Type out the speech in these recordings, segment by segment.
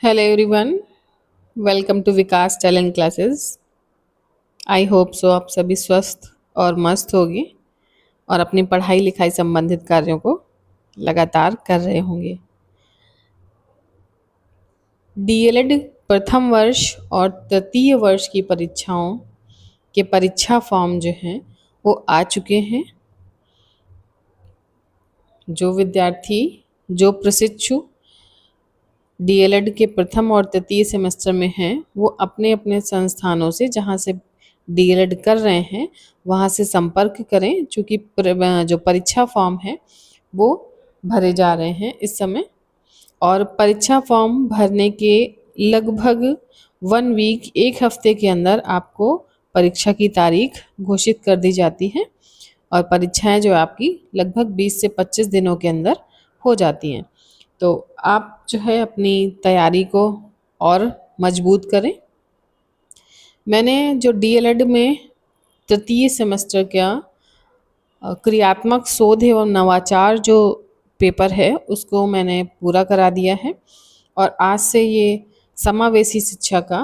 Hello everyone, welcome to Vikas talent classes. I hope so आप सभी स्वस्थ और मस्त होंगे और अपनी पढ़ाई लिखाई संबंधित कार्यों को लगातार कर रहे होंगे। डीएलएड प्रथम वर्ष और तृतीय वर्ष की परीक्षाओं के परीक्षा फॉर्म जो हैं वो आ चुके हैं। जो विद्यार्थी, जो प्रशिक्षु डीएलएड के प्रथम और तृतीय सेमेस्टर में हैं वो अपने अपने संस्थानों से, जहाँ से डीएलएड कर रहे हैं, वहाँ से संपर्क करें, क्योंकि जो परीक्षा फॉर्म है वो भरे जा रहे हैं इस समय। और परीक्षा फॉर्म भरने के लगभग 1 वीक, एक हफ्ते के अंदर आपको परीक्षा की तारीख घोषित कर दी जाती है और परीक्षाएं जो आपकी लगभग 20 से 25 दिनों के अंदर हो जाती हैं। तो आप जो है अपनी तैयारी को और मजबूत करें। मैंने जो डीएलएड में तृतीय सेमेस्टर का क्रियात्मक शोध एवं नवाचार जो पेपर है उसको मैंने पूरा करा दिया है और आज से ये समावेशी शिक्षा का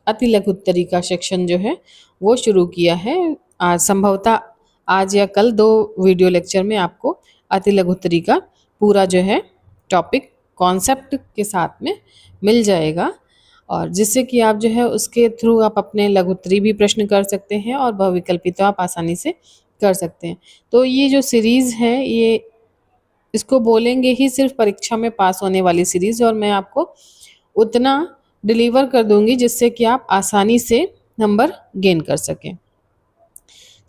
अति लघुत्तरी का सेक्शन जो है वो शुरू किया है। आज संभवतः आज या कल 2 वीडियो लेक्चर में आपको अति लघुत्तरी का पूरा जो है टॉपिक कॉन्सेप्ट के साथ में मिल जाएगा और जिससे कि आप जो है उसके थ्रू आप अपने लघुत्तरी भी प्रश्न कर सकते हैं और बहुविकल्पी तो आप आसानी से कर सकते हैं। तो ये जो सीरीज़ है ये इसको बोलेंगे ही सिर्फ परीक्षा में पास होने वाली सीरीज़, और मैं आपको उतना डिलीवर कर दूंगी जिससे कि आप आसानी से नंबर गेन कर सकें।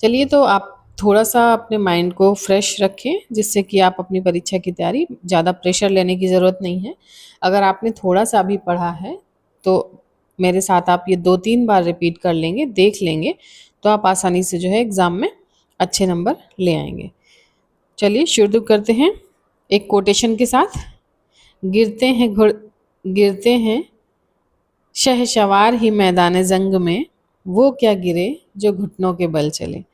चलिए, तो आप थोड़ा सा अपने माइंड को फ्रेश रखें जिससे कि आप अपनी परीक्षा की तैयारी, ज़्यादा प्रेशर लेने की ज़रूरत नहीं है। अगर आपने थोड़ा सा भी पढ़ा है तो मेरे साथ आप ये 2-3 बार रिपीट कर लेंगे, देख लेंगे, तो आप आसानी से जो है एग्ज़ाम में अच्छे नंबर ले आएंगे। चलिए शुरू करते हैं एक कोटेशन के साथ। गिरते हैं शहसवार ही मैदान जंग में, वो क्या गिरे जो घुटनों के बल चले।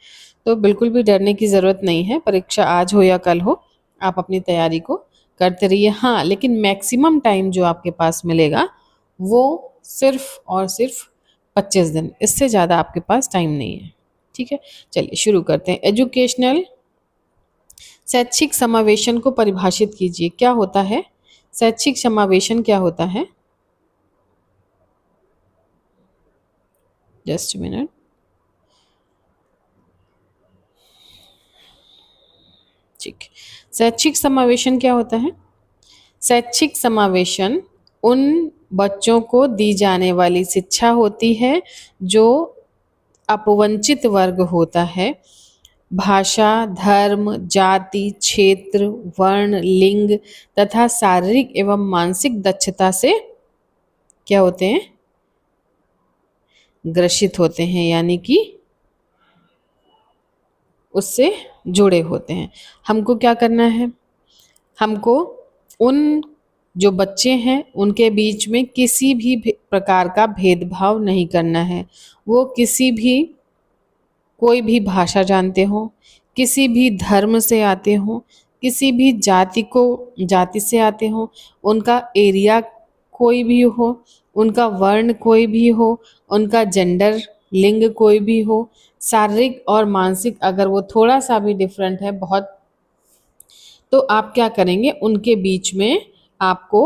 तो बिल्कुल भी डरने की ज़रूरत नहीं है। परीक्षा आज हो या कल हो, आप अपनी तैयारी को करते रहिए। हाँ, लेकिन मैक्सिमम टाइम जो आपके पास मिलेगा वो सिर्फ और सिर्फ 25 दिन, इससे ज़्यादा आपके पास टाइम नहीं है। ठीक है, चलिए शुरू करते हैं। एजुकेशनल, शैक्षिक समावेशन को परिभाषित कीजिए। क्या होता है शैक्षिक समावेशन? क्या होता है? Just minute. ठीक, शैक्षिक समावेशन क्या होता है? शैक्षिक समावेशन उन बच्चों को दी जाने वाली शिक्षा होती है जो अपवंचित वर्ग होता है। भाषा, धर्म, जाति, क्षेत्र, वर्ण, लिंग तथा शारीरिक एवं मानसिक दक्षता से क्या होते हैं? ग्रसित होते हैं, यानी कि उससे जुड़े होते हैं। हमको क्या करना है? हमको उन जो बच्चे हैं उनके बीच में किसी भी प्रकार का भेदभाव नहीं करना है। वो किसी भी, कोई भी भाषा जानते हो, किसी भी धर्म से आते हो, किसी भी जाति से आते हो, उनका एरिया कोई भी हो, उनका वर्ण कोई भी हो, उनका जेंडर लिंग कोई भी हो, शारीरिक और मानसिक अगर वो थोड़ा सा भी डिफरेंट है बहुत, तो आप क्या करेंगे? उनके बीच में आपको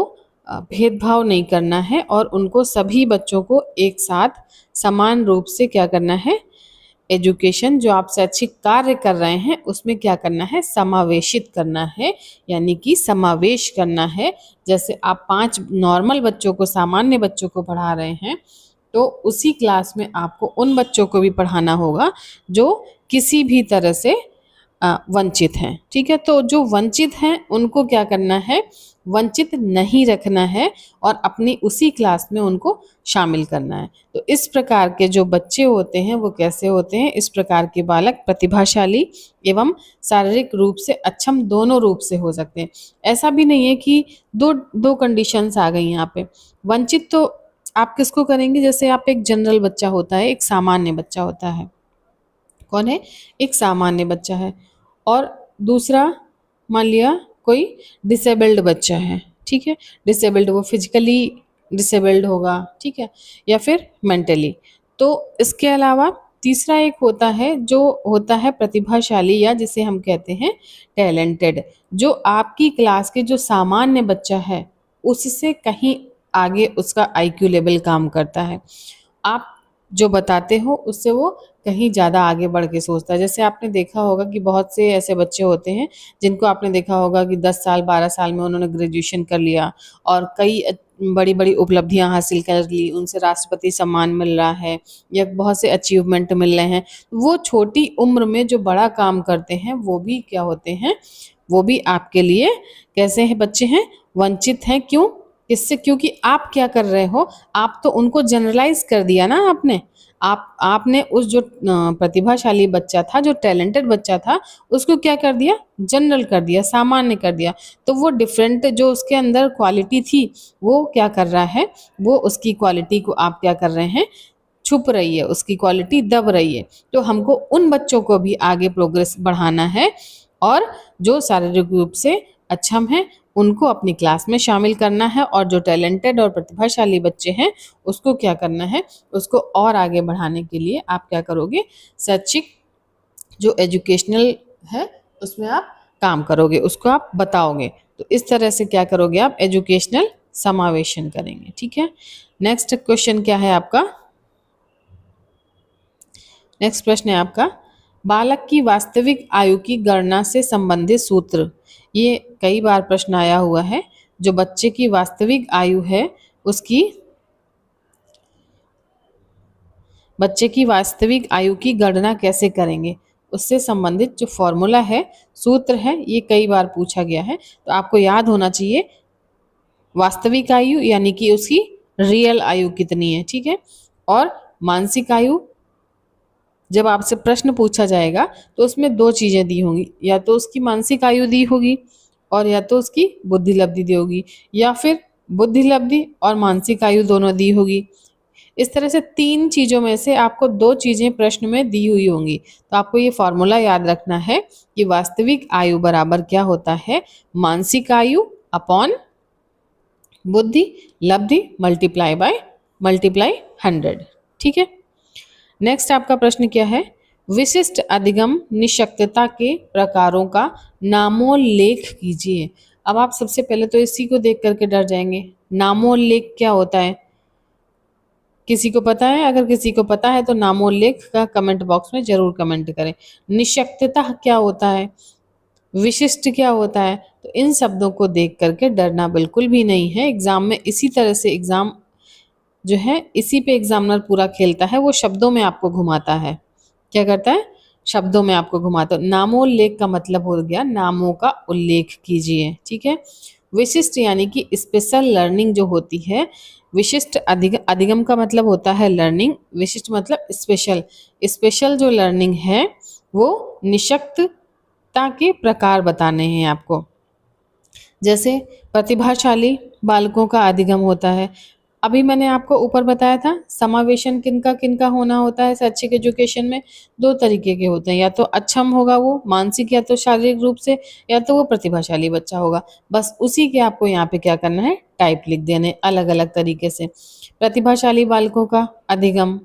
भेदभाव नहीं करना है और उनको, सभी बच्चों को एक साथ समान रूप से क्या करना है? एजुकेशन जो आप शैक्षिक कार्य कर रहे हैं उसमें क्या करना है? समावेशित करना है, यानी कि समावेश करना है। जैसे आप 5 नॉर्मल बच्चों को, सामान्य बच्चों को पढ़ा रहे हैं, तो उसी क्लास में आपको उन बच्चों को भी पढ़ाना होगा जो किसी भी तरह से वंचित हैं। ठीक है, तो जो वंचित हैं उनको क्या करना है? वंचित नहीं रखना है और अपनी उसी क्लास में उनको शामिल करना है। तो इस प्रकार के जो बच्चे होते हैं वो कैसे होते हैं? इस प्रकार के बालक प्रतिभाशाली एवं शारीरिक रूप से अक्षम दोनों रूप से हो सकते हैं। ऐसा भी नहीं है कि दो कंडीशंस आ गई यहाँ पे। वंचित तो आप किसको करेंगे? जैसे आप, एक जनरल बच्चा होता है, एक सामान्य बच्चा होता है। कौन है? एक सामान्य बच्चा है। और दूसरा, मान लिया कोई डिसेबल्ड बच्चा है। ठीक है, डिसेबल्ड, वो फिजिकली डिसेबल्ड होगा, ठीक है, या फिर मेंटली। तो इसके अलावा तीसरा एक होता है जो होता है प्रतिभाशाली, या जिसे हम कहते हैं टैलेंटेड, जो आपकी क्लास के जो सामान्य बच्चा है उससे कहीं आगे उसका आईक्यू लेवल काम करता है। आप जो बताते हो उससे वो कहीं ज़्यादा आगे बढ़ के सोचता है। जैसे आपने देखा होगा कि बहुत से ऐसे बच्चे होते हैं जिनको आपने देखा होगा कि 10 साल 12 साल में उन्होंने ग्रेजुएशन कर लिया और कई बड़ी बड़ी उपलब्धियां हासिल कर ली, उनसे राष्ट्रपति सम्मान मिल रहा है या बहुत से अचीवमेंट मिल रहे हैं। वो छोटी उम्र में जो बड़ा काम करते हैं वो भी क्या होते हैं, वो भी आपके लिए कैसे हैं बच्चे हैं, वंचित हैं। क्यों, किससे, क्योंकि आप क्या कर रहे हो, आप तो उनको जनरलाइज कर दिया ना आपने। आपने उस जो प्रतिभाशाली बच्चा था, जो टैलेंटेड बच्चा था, उसको क्या कर दिया, जनरल कर दिया, सामान्य कर दिया। तो वो डिफरेंट जो उसके अंदर क्वालिटी थी वो क्या कर रहा है, वो उसकी क्वालिटी को आप क्या कर रहे हैं, छुप रही है, उसकी क्वालिटी दब रही है। तो हमको उन बच्चों को भी आगे प्रोग्रेस बढ़ाना है और जो शारीरिक रूप से अक्षम है उनको अपनी क्लास में शामिल करना है, और जो टैलेंटेड और प्रतिभाशाली बच्चे हैं उसको क्या करना है, उसको और आगे बढ़ाने के लिए आप क्या करोगे, शैक्षिक जो एजुकेशनल है उसमें आप काम करोगे, उसको आप बताओगे। तो इस तरह से क्या करोगे, आप एजुकेशनल समावेशन करेंगे। ठीक है, नेक्स्ट क्वेश्चन क्या है आपका, नेक्स्ट प्रश्न है आपका, बालक की वास्तविक आयु की गणना से संबंधित सूत्र। ये कई बार प्रश्न आया हुआ है, जो बच्चे की वास्तविक आयु है उसकी, बच्चे की वास्तविक आयु की गणना कैसे करेंगे, उससे संबंधित जो फॉर्मूला है, सूत्र है, ये कई बार पूछा गया है। तो आपको याद होना चाहिए वास्तविक आयु यानी कि उसकी रियल आयु कितनी है, ठीक है। और मानसिक आयु, जब आपसे प्रश्न पूछा जाएगा तो उसमें दो चीजें दी होंगी, या तो उसकी मानसिक आयु दी होगी और या तो उसकी बुद्धि लब्धि दी होगी, या फिर बुद्धि लब्धि और मानसिक आयु दोनों दी होगी। इस तरह से तीन चीजों में से आपको दो चीजें प्रश्न में दी हुई होंगी। तो आपको ये फॉर्मूला याद रखना है कि वास्तविक आयु बराबर क्या होता है, मानसिक आयु अपॉन बुद्धि लब्धि मल्टीप्लाई 100। ठीक है, नेक्स्ट आपका प्रश्न क्या है, विशिष्ट अधिगम निशक्तता के प्रकारों का नामोल्लेख कीजिए। अब आप सबसे पहले तो इसी को देख करके डर जाएंगे, नामोल्लेख क्या होता है, किसी को पता है? अगर किसी को पता है तो नामोल्लेख का कमेंट बॉक्स में जरूर कमेंट करें। निशक्तता क्या होता है, विशिष्ट क्या होता है, तो इन शब्दों को देख करके डरना बिल्कुल भी नहीं है। एग्जाम में इसी तरह से एग्जाम जो है, इसी पे एग्जामिनर पूरा खेलता है, वो शब्दों में आपको घुमाता है। क्या करता है, शब्दों में आपको घुमाता है। नामोल्लेख का मतलब हो गया नामों का उल्लेख कीजिए। ठीक है, विशिष्ट यानी कि स्पेशल लर्निंग जो होती है, विशिष्ट अधिगम का मतलब होता है लर्निंग, विशिष्ट मतलब स्पेशल। स्पेशल जो लर्निंग है वो निशक्तता के प्रकार बताने हैं आपको। जैसे प्रतिभाशाली बालकों का अधिगम होता है, अभी मैंने आपको ऊपर बताया था समावेशन किनका किनका होना होता है शैक्षिक एजुकेशन में, दो तरीके के होते हैं, या तो अक्षम होगा वो मानसिक या तो शारीरिक रूप से, या तो वो प्रतिभाशाली बच्चा होगा। बस उसी के आपको यहाँ पे क्या करना है, टाइप लिख देने अलग अलग तरीके से। प्रतिभाशाली बालकों का अधिगम,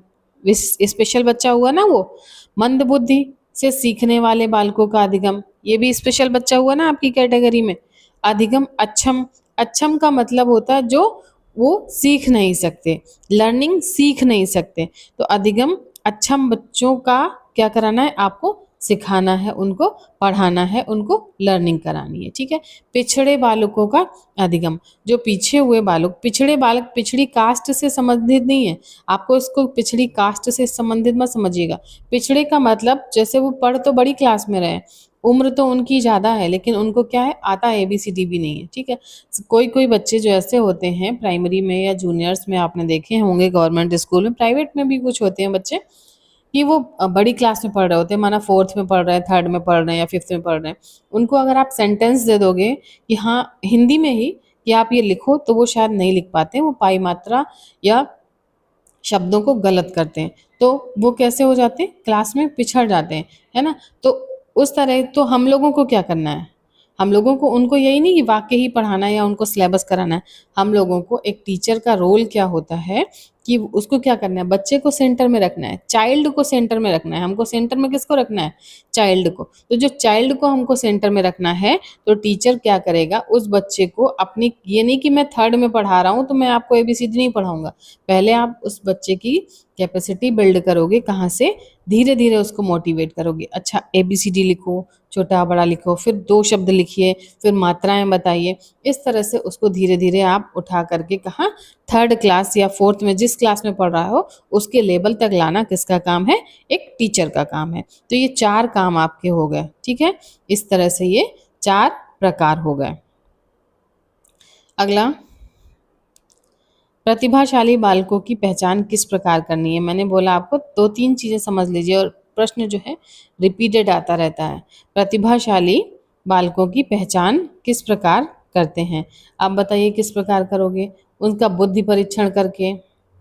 स्पेशल बच्चा हुआ ना वो, मंद बुद्धि से सीखने वाले बालकों का अधिगम, ये भी स्पेशल बच्चा हुआ ना आपकी कैटेगरी में। अधिगम अक्षम, अक्षम का मतलब होता है जो वो सीख नहीं सकते, लर्निंग सीख नहीं सकते। तो अधिगम अक्षम बच्चों का क्या कराना है, आपको सिखाना है, उनको पढ़ाना है, उनको लर्निंग करानी है। ठीक है, पिछड़े बालकों का अधिगम, जो पीछे हुए बालक, पिछड़े बालक पिछड़ी कास्ट से संबंधित नहीं है, आपको इसको पिछड़ी कास्ट से संबंधित मत समझिएगा। पिछड़े का मतलब जैसे वो पढ़ तो बड़ी क्लास में रहे, उम्र तो उनकी ज़्यादा है, लेकिन उनको क्या है, आता ABCD भी नहीं है। ठीक है, कोई कोई बच्चे जो ऐसे होते हैं प्राइमरी में या जूनियर्स में, आपने देखे होंगे गवर्नमेंट स्कूल में, प्राइवेट में भी कुछ होते हैं बच्चे कि वो बड़ी क्लास में पढ़ रहे होते हैं, माना 4th में पढ़ रहे हैं, 3rd में पढ़ रहे हैं या 5th में पढ़ रहे हैं। उनको अगर आप सेंटेंस दे दोगे कि हाँ हिंदी में ही कि आप ये लिखो, तो वो शायद नहीं लिख पाते, वो पाई मात्रा या शब्दों को गलत करते हैं, तो वो कैसे हो जाते हैं, क्लास में पिछड़ जाते हैं, है ना। तो उस तरह तो हम लोगों को क्या करना है, हम लोगों को उनको यही नहीं कि वाक्य ही पढ़ाना है या उनको सिलेबस कराना है। हम लोगों को एक टीचर का रोल क्या होता है कि उसको क्या करना है, बच्चे को सेंटर में रखना है, चाइल्ड को सेंटर में रखना है। हमको सेंटर में किसको रखना है, चाइल्ड को। तो जो चाइल्ड को हमको सेंटर में रखना है, तो टीचर क्या करेगा, उस बच्चे को अपनी, ये नहीं कि मैं थर्ड में पढ़ा रहा हूँ तो मैं आपको ABCD नहीं पढ़ाऊंगा, पहले आप उस बच्चे की कैपेसिटी बिल्ड करोगे। कहाँ से, धीरे धीरे उसको मोटिवेट करोगे। अच्छा ABCD लिखो, छोटा बड़ा लिखो, फिर 2 शब्द लिखिए, फिर मात्राएं बताइए। इस तरह से उसको धीरे धीरे आप उठा करके कहाँ, थर्ड क्लास या फोर्थ में, जिस क्लास में पढ़ रहा हो उसके लेवल तक लाना किसका काम है, एक टीचर का काम है। तो ये 4 काम आपके हो गए, ठीक है। इस तरह से ये 4 प्रकार हो गए। अगला, प्रतिभाशाली बालकों की पहचान किस प्रकार करनी है। मैंने बोला आपको 2-3 चीजें समझ लीजिए, और प्रश्न जो है रिपीटेड आता रहता है। प्रतिभाशाली बालकों की पहचान किस प्रकार करते हैं, आप बताइए किस प्रकार करोगे। उनका बुद्धि परीक्षण करके,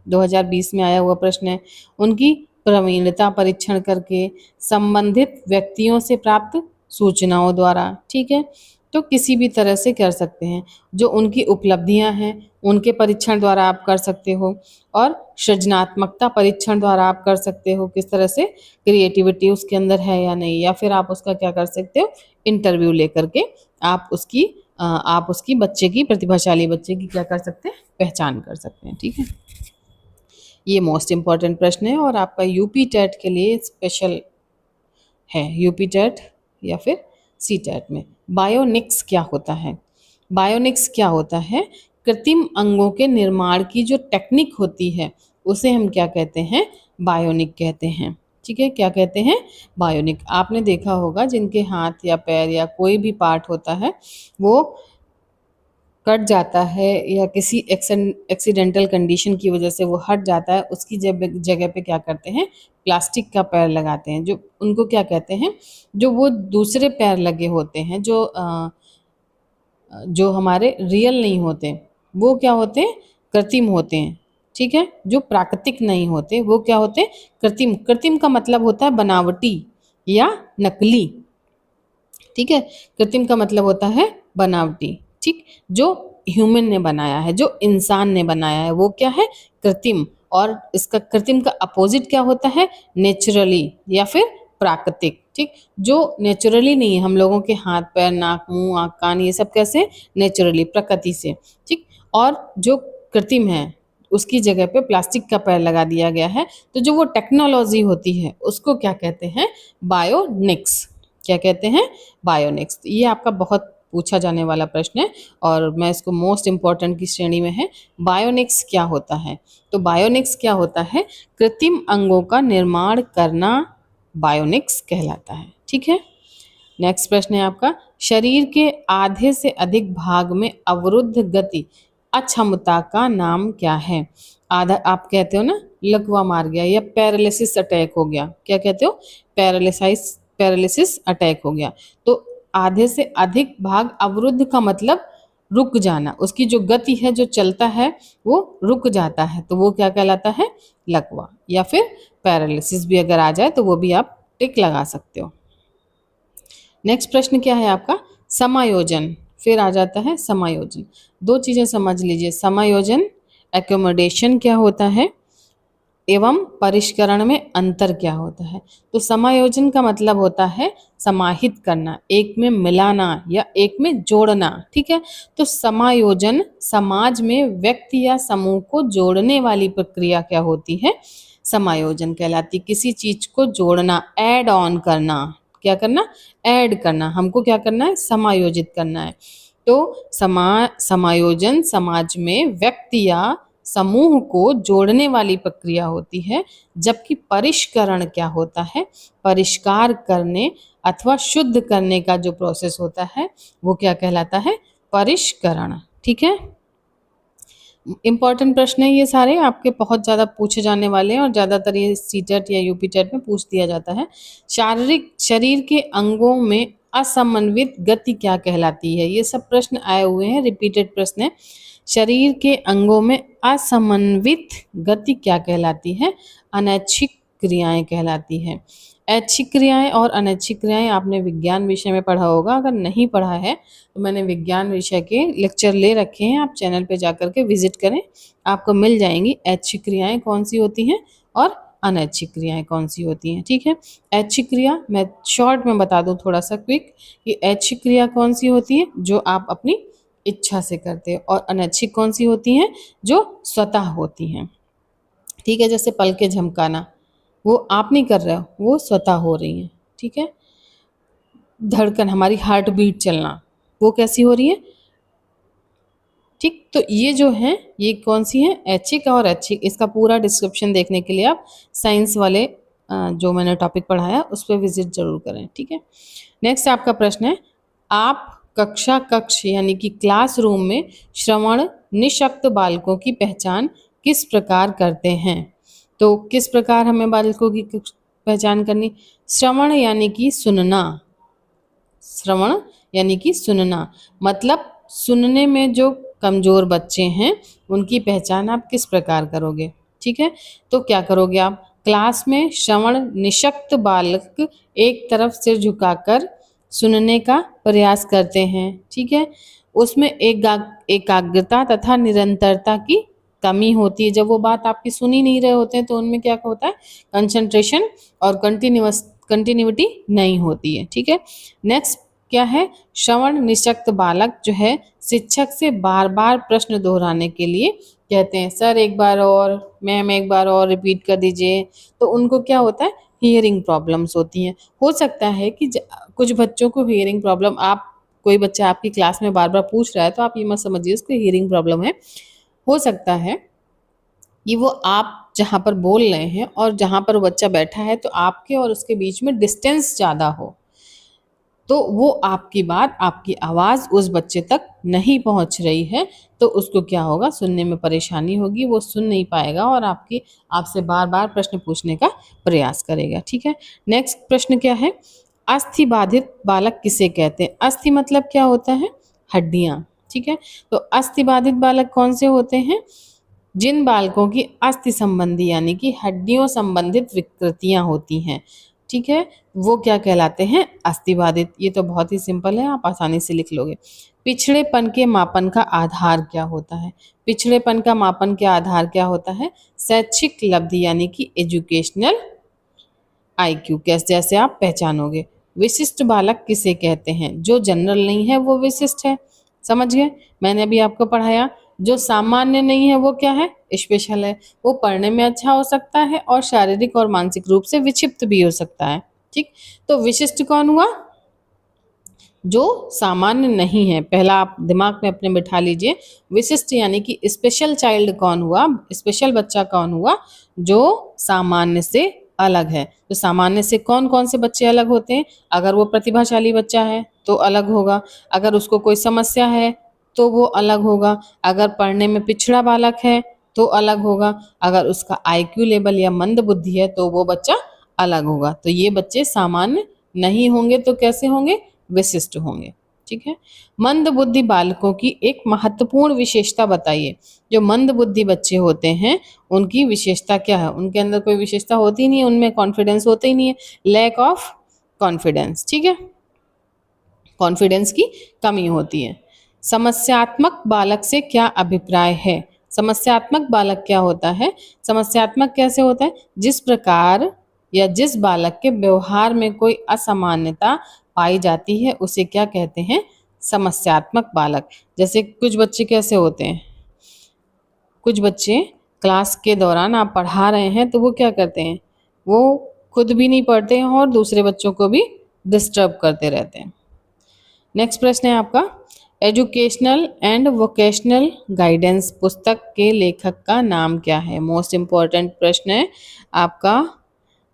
2020 में आया हुआ प्रश्न है। उनकी प्रवीणता परीक्षण करके, संबंधित व्यक्तियों से प्राप्त सूचनाओं द्वारा, ठीक है। तो किसी भी तरह से कर सकते हैं। जो उनकी उपलब्धियां हैं उनके परीक्षण द्वारा आप कर सकते हो, और सृजनात्मकता परीक्षण द्वारा आप कर सकते हो, किस तरह से क्रिएटिविटी उसके अंदर है या नहीं। या फिर आप उसका क्या कर सकते हो, इंटरव्यू लेकर के आप उसकी बच्चे की, प्रतिभाशाली बच्चे की क्या कर सकते हैं, पहचान कर सकते हैं, ठीक है। ये मोस्ट इम्पॉर्टेंट प्रश्न है और आपका यूपी टेट के लिए स्पेशल है, यूपी टेट या फिर सी टेट में। बायोनिक्स क्या होता है, बायोनिक्स क्या होता है, कृत्रिम अंगों के निर्माण की जो टेक्निक होती है उसे हम क्या कहते हैं, बायोनिक कहते हैं, ठीक है। क्या कहते हैं, बायोनिक। आपने देखा होगा जिनके हाथ या पैर या कोई भी पार्ट होता है वो कट जाता है या किसी एक्सीडेंटल कंडीशन की वजह से वो हट जाता है, उसकी जगह पे क्या करते हैं, प्लास्टिक का पैर लगाते हैं। जो उनको क्या कहते हैं, जो वो दूसरे पैर लगे होते हैं, जो हमारे रियल नहीं होते, वो क्या होते हैं, कृत्रिम होते हैं, ठीक है। जो प्राकृतिक नहीं होते वो क्या होते हैं, कृत्रिम। कृत्रिम का मतलब होता है बनावटी या नकली, ठीक है। कृत्रिम का मतलब होता है बनावटी, ठीक। जो ह्यूमन ने बनाया है, जो इंसान ने बनाया है, वो क्या है, कृत्रिम। और इसका कृत्रिम का अपोजिट क्या होता है, नेचुरली या फिर प्राकृतिक, ठीक। जो नेचुरली नहीं है, हम लोगों के हाथ पैर नाक मुंह आँख कान ये सब कैसे, नेचुरली, प्रकृति से, ठीक। और जो कृत्रिम है उसकी जगह पे प्लास्टिक का पैर लगा दिया गया है, तो जो वो टेक्नोलॉजी होती है उसको क्या कहते हैं, बायोनिक्स। क्या कहते हैं, बायोनिक्स। ये आपका बहुत पूछा जाने वाला प्रश्न है और मैं इसको मोस्ट इम्पॉर्टेंट की श्रेणी में है। बायोनिक्स क्या होता है, तो बायोनिक्स क्या होता है, कृत्रिम अंगों का निर्माण करना बायोनिक्स कहलाता है, ठीक है। नेक्स्ट प्रश्न है आपका, शरीर के आधे से अधिक भाग में अवरुद्ध गति अक्षमता का नाम क्या है। आधा, आप कहते हो ना लकवा मार गया या पैरालिसिस अटैक हो गया, क्या कहते हो, पैरालिसिस अटैक हो गया। तो आधे से अधिक भाग अवरुद्ध का मतलब रुक जाना, उसकी जो गति है, जो चलता है वो रुक जाता है, तो वो क्या कहलाता है, लकवा। या फिर पैरालिसिस भी अगर आ जाए तो वो भी आप टिक लगा सकते हो। नेक्स्ट प्रश्न क्या है आपका, समायोजन। फिर आ जाता है समायोजन। 2 चीजें समझ लीजिए, समायोजन, एकोमोडेशन क्या होता है, एवं परिष्करण में अंतर क्या होता है। तो समायोजन का मतलब होता है समाहित करना, एक में मिलाना या एक में जोड़ना, ठीक है। तो समायोजन समाज में व्यक्ति या समूह को जोड़ने वाली प्रक्रिया क्या होती है, समायोजन कहलाती। किसी चीज को जोड़ना, ऐड ऑन करना, क्या करना, ऐड करना, हमको क्या करना है, समायोजित करना है। तो समायोजन समाज में व्यक्ति या समूह को जोड़ने वाली प्रक्रिया होती है, जबकि परिष्करण क्या होता है, परिष्कार करने अथवा शुद्ध करने का जो प्रोसेस होता है वो क्या कहलाता है, परिष्करण, ठीक है। इंपॉर्टेंट प्रश्न है ये सारे, आपके बहुत ज़्यादा पूछे जाने वाले हैं और ज़्यादातर ये सीटेट या यूपी टेट में पूछ दिया जाता है। शरीर के अंगों में असमन्वित गति क्या कहलाती है, ये सब प्रश्न आए हुए हैं, रिपीटेड प्रश्न है। शरीर के अंगों में असमन्वित गति क्या कहलाती है, अनैच्छिक क्रियाएं कहलाती है। ऐच्छिक क्रियाएं और अनैच्छिक क्रियाएं आपने विज्ञान विषय में पढ़ा होगा। अगर नहीं पढ़ा है तो मैंने विज्ञान विषय के लेक्चर ले रखे हैं, आप चैनल पे जाकर के विजिट करें, आपको मिल जाएंगी ऐच्छिक क्रियाएं कौन सी होती हैं और अनैच्छिक क्रियाएं कौन सी होती हैं। ठीक है, ऐच्छिक क्रिया मैं शॉर्ट में बता दूं थोड़ा सा क्विक कि ऐच्छिक क्रिया कौन सी होती है जो आप अपनी इच्छा से करते हैं, और अनैच्छिक कौन सी होती हैं जो स्वतः होती हैं। ठीक है, जैसे पल के झमकाना, वो आप नहीं कर रहे हो, वो स्वतः हो रही है। ठीक है, धड़कन, हमारी हार्ट बीट चलना, वो कैसी हो रही है। ठीक, तो ये जो है ये कौन सी है, ऐच्छिक और ऐच्छिक। इसका पूरा डिस्क्रिप्शन देखने के लिए आप साइंस वाले जो मैंने टॉपिक पढ़ाया उस पर विजिट जरूर करें। ठीक है, नेक्स्ट आपका प्रश्न है, आप कक्ष यानी कि क्लासरूम में श्रवण निशक्त बालकों की पहचान किस प्रकार करते हैं। तो किस प्रकार हमें बालकों की पहचान करनी, श्रवण यानी कि सुनना, श्रवण यानी कि सुनना, मतलब सुनने में जो कमजोर बच्चे हैं उनकी पहचान आप किस प्रकार करोगे। ठीक है, तो क्या करोगे आप, क्लास में श्रवण निशक्त बालक एक तरफ सिर झुकाकर सुनने का प्रयास करते हैं। ठीक है, उसमें एकाग्रता तथा निरंतरता की कमी होती है। जब वो बात आपकी सुन ही नहीं रहे होते हैं तो उनमें क्या होता है, कंसंट्रेशन और कंटिन्यूटी नहीं होती है। ठीक है, नेक्स्ट क्या है, श्रवण निशक्त बालक जो है शिक्षक से बार बार प्रश्न दोहराने के लिए कहते हैं, सर एक बार और, मैम एक बार और रिपीट कर दीजिए। तो उनको क्या होता है, हियरिंग प्रॉब्लम्स होती हैं। हो सकता है कि कुछ बच्चों को हियरिंग प्रॉब्लम, आप कोई बच्चा आपकी क्लास में बार बार पूछ रहा है तो आप ये मत समझिए उसको हियरिंग प्रॉब्लम है। हो सकता है कि वो आप जहाँ पर बोल रहे हैं और जहाँ पर बच्चा बैठा है तो आपके और उसके बीच में डिस्टेंस ज़्यादा हो, तो वो आपकी बात, आपकी आवाज़ उस बच्चे तक नहीं पहुंच रही है, तो उसको क्या होगा, सुनने में परेशानी होगी, वो सुन नहीं पाएगा और आपसे बार बार प्रश्न पूछने का प्रयास करेगा। ठीक है, नेक्स्ट प्रश्न क्या है, अस्थि बाधित बालक किसे कहते हैं। अस्थि मतलब क्या होता है, हड्डियां। ठीक है, तो अस्थि बाधित बालक कौन से होते हैं, जिन बालकों की अस्थि संबंधी यानी कि हड्डियों संबंधित विकृतियां होती हैं। ठीक है, वो क्या कहलाते हैं, अस्थिबाधित। ये तो बहुत ही सिंपल है, आप आसानी से लिख लोगे। पिछड़ेपन के मापन का आधार क्या होता है, पिछड़ेपन का मापन के आधार क्या होता है, शैक्षिक लब्धि यानी कि एजुकेशनल आईक्यू, जैसे आप पहचानोगे। विशिष्ट बालक किसे कहते हैं, जो जनरल नहीं है वो विशिष्ट है, समझ गए। मैंने अभी आपको पढ़ाया, जो सामान्य नहीं है वो क्या है, स्पेशल है। वो पढ़ने में अच्छा हो सकता है और शारीरिक और मानसिक रूप से विक्षिप्त भी हो सकता है। ठीक, तो विशिष्ट कौन हुआ, जो सामान्य नहीं है, पहला आप दिमाग में अपने बिठा लीजिए। विशिष्ट यानी कि स्पेशल चाइल्ड कौन हुआ, स्पेशल बच्चा कौन हुआ, जो सामान्य से अलग है। तो सामान्य से कौन कौन से बच्चे अलग होते हैं, अगर वो प्रतिभाशाली बच्चा है तो अलग होगा, अगर उसको कोई समस्या है तो वो अलग होगा, अगर पढ़ने में पिछड़ा बालक है तो अलग होगा, अगर उसका आईक्यू लेवल या मंद बुद्धि है तो वो बच्चा अलग होगा। तो ये बच्चे सामान्य नहीं होंगे तो कैसे होंगे, विशिष्ट होंगे। ठीक है, मंद बुद्धि बालकों की एक महत्वपूर्ण विशेषता बताइए। जो मंद बुद्धि बच्चे होते हैं उनकी विशेषता क्या है, उनके अंदर कोई विशेषता होती नहीं है, उनमें कॉन्फिडेंस होता ही नहीं है, लैक ऑफ कॉन्फिडेंस। ठीक है, कॉन्फिडेंस की कमी होती है। समस्यात्मक बालक से क्या अभिप्राय है, समस्यात्मक बालक क्या होता है, समस्यात्मक कैसे होता है, जिस प्रकार या जिस बालक के व्यवहार में कोई असामान्यता पाई जाती है उसे क्या कहते हैं, समस्यात्मक बालक। जैसे कुछ बच्चे कैसे होते हैं, कुछ बच्चे क्लास के दौरान आप पढ़ा रहे हैं तो वो क्या करते हैं, वो खुद भी नहीं पढ़ते हैं और दूसरे बच्चों को भी डिस्टर्ब करते रहते हैं। नेक्स्ट प्रश्न है आपका, एजुकेशनल एंड वोकेशनल गाइडेंस पुस्तक के लेखक का नाम क्या है। मोस्ट इम्पॉर्टेंट प्रश्न है आपका